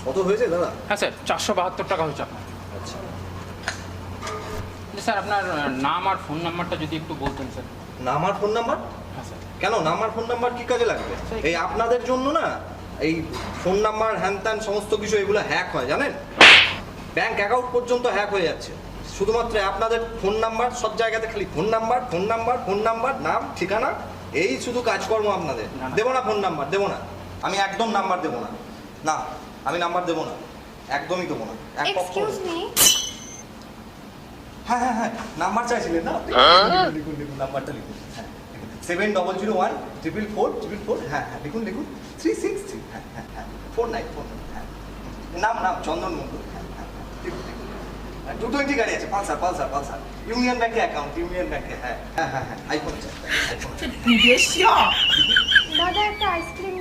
কত হয়েছে দাদা? হ্যাঁ স্যার 472 টাকা হয়েছে আপনার। আচ্ছা, স্যার আপনার নাম আর ফোন নাম্বারটা যদি একটু বলতেন স্যার। নাম আর ফোন নাম্বার? হ্যাঁ স্যার। কেন নাম আর ফোন নাম্বার কি কাজে লাগবে? এই আপনাদের জন্য না এই ফোন নাম্বার হ্যান ত্যান সমস্ত কিছু এগুলো হ্যাক হয় জানেন? ব্যাংক অ্যাকাউন্ট পর্যন্ত হ্যাক হয়ে যাচ্ছে শুধুমাত্র আপনাদের ফোন নাম্বার। সব জায়গাতে খালি phone number phone number phone number, নাম ঠিকানা, এই শুধু কাজকর্ম আপনাদের। দেবো না ফোন নাম্বার, দেবো না, আমি একদম নাম্বার দেবো না। না, আমি নাম্বার দেবো না, একদমই দেবো না। এক পক্ষ। এক্সকিউজ মি, হ্যাঁ হ্যাঁ হ্যাঁ, নাম্বার চাইছিলেন না আপনি? লিখুন লিখুন, নাম্বারটা লিখুন। হ্যাঁ, 7001444444। হ্যাঁ হ্যাঁ, লিখুন লিখুন। 363। হ্যাঁ হ্যাঁ হ্যাঁ, 4949। হ্যাঁ, নাম নাম চন্দন মন্ডল। হ্যাঁ হ্যাঁ হ্যাঁ, লিখুন লিখুন। 220 গাড়ি আছে, পালসার পালসার পালসার। ইউনিয়ন ব্যাংকে অ্যাকাউন্ট, ইউনিয়ন ব্যাংকে। হ্যাঁ হ্যাঁ হ্যাঁ হ্যাঁ, আইফোন আছে, আইফোন। দাদা একটা আইসক্রিম